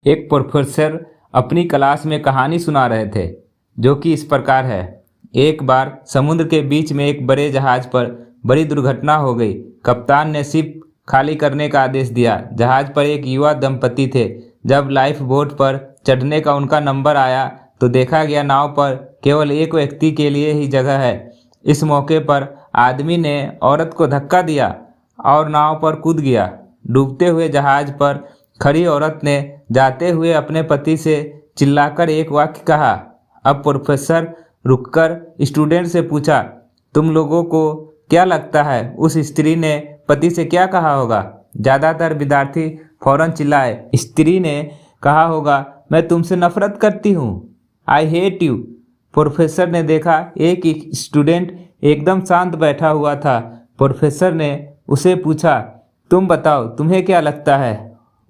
एक प्रोफेसर अपनी क्लास में कहानी सुना रहे थे जो कि इस प्रकार है। एक बार समुद्र के बीच में एक बड़े जहाज पर बड़ी दुर्घटना हो गई। कप्तान ने शिप खाली करने का आदेश दिया। जहाज पर एक युवा दंपति थे। जब लाइफ बोट पर चढ़ने का उनका नंबर आया तो देखा गया नाव पर केवल एक व्यक्ति के लिए ही जगह है। इस मौके पर आदमी ने औरत को धक्का दिया और नाव पर कूद गया। डूबते हुए जहाज पर खड़ी औरत ने जाते हुए अपने पति से चिल्लाकर एक वाक्य कहा। अब प्रोफेसर रुककर स्टूडेंट से पूछा, तुम लोगों को क्या लगता है उस स्त्री ने पति से क्या कहा होगा? ज़्यादातर विद्यार्थी फौरन चिल्लाए। स्त्री ने कहा होगा, मैं तुमसे नफरत करती हूँ, आई हेट यू। प्रोफेसर ने देखा एक स्टूडेंट एकदम शांत बैठा हुआ था। प्रोफेसर ने उसे पूछा, तुम बताओ तुम्हें क्या लगता है?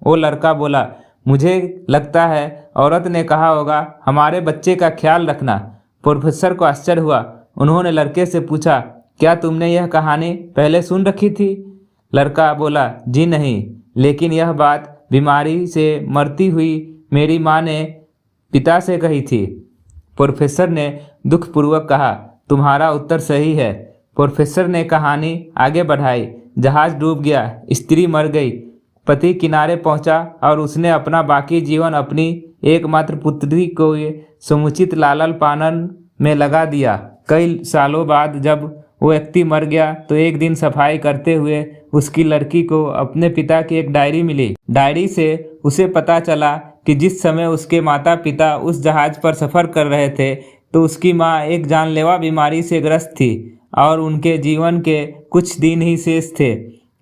वो लड़का बोला, मुझे लगता है औरत ने कहा होगा, हमारे बच्चे का ख्याल रखना। प्रोफेसर को आश्चर्य हुआ। उन्होंने लड़के से पूछा, क्या तुमने यह कहानी पहले सुन रखी थी? लड़का बोला, जी नहीं, लेकिन यह बात बीमारी से मरती हुई मेरी माँ ने पिता से कही थी। प्रोफेसर ने दुखपूर्वक कहा, तुम्हारा उत्तर सही है। प्रोफेसर ने कहानी आगे बढ़ाई। जहाज डूब गया, स्त्री मर गई, पति किनारे पहुंचा और उसने अपना बाकी जीवन अपनी एकमात्र पुत्री को समुचित लालन पालन में लगा दिया। कई सालों बाद जब वो व्यक्ति मर गया तो एक दिन सफाई करते हुए उसकी लड़की को अपने पिता की एक डायरी मिली। डायरी से उसे पता चला कि जिस समय उसके माता पिता उस जहाज पर सफ़र कर रहे थे तो उसकी माँ एक जानलेवा बीमारी से ग्रस्त थी और उनके जीवन के कुछ दिन ही शेष थे।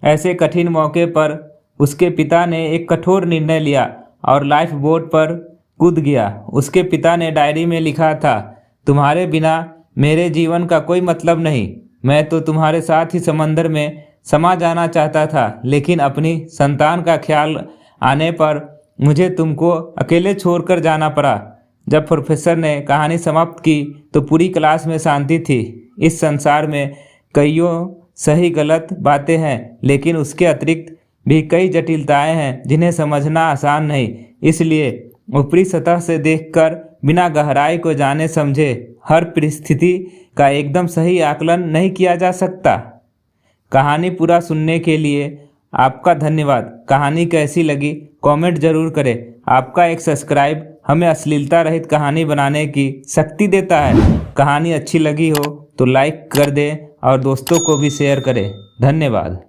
ऐसे कठिन मौके पर उसके पिता ने एक कठोर निर्णय लिया और लाइफ बोट पर कूद गया। उसके पिता ने डायरी में लिखा था, तुम्हारे बिना मेरे जीवन का कोई मतलब नहीं। मैं तो तुम्हारे साथ ही समंदर में समा जाना चाहता था, लेकिन अपनी संतान का ख्याल आने पर मुझे तुमको अकेले छोड़कर जाना पड़ा। जब प्रोफेसर ने कहानी समाप्त की तो पूरी क्लास में शांति थी। इस संसार में कईयों सही गलत बातें हैं, लेकिन उसके अतिरिक्त भी कई जटिलताएं हैं जिन्हें समझना आसान नहीं। इसलिए ऊपरी सतह से देखकर बिना गहराई को जाने समझे हर परिस्थिति का एकदम सही आकलन नहीं किया जा सकता। कहानी पूरा सुनने के लिए आपका धन्यवाद। कहानी कैसी लगी कमेंट जरूर करें। आपका एक सब्सक्राइब हमें अश्लीलता रहित कहानी बनाने की शक्ति देता है। कहानी अच्छी लगी हो तो लाइक कर दें और दोस्तों को भी शेयर करें। धन्यवाद।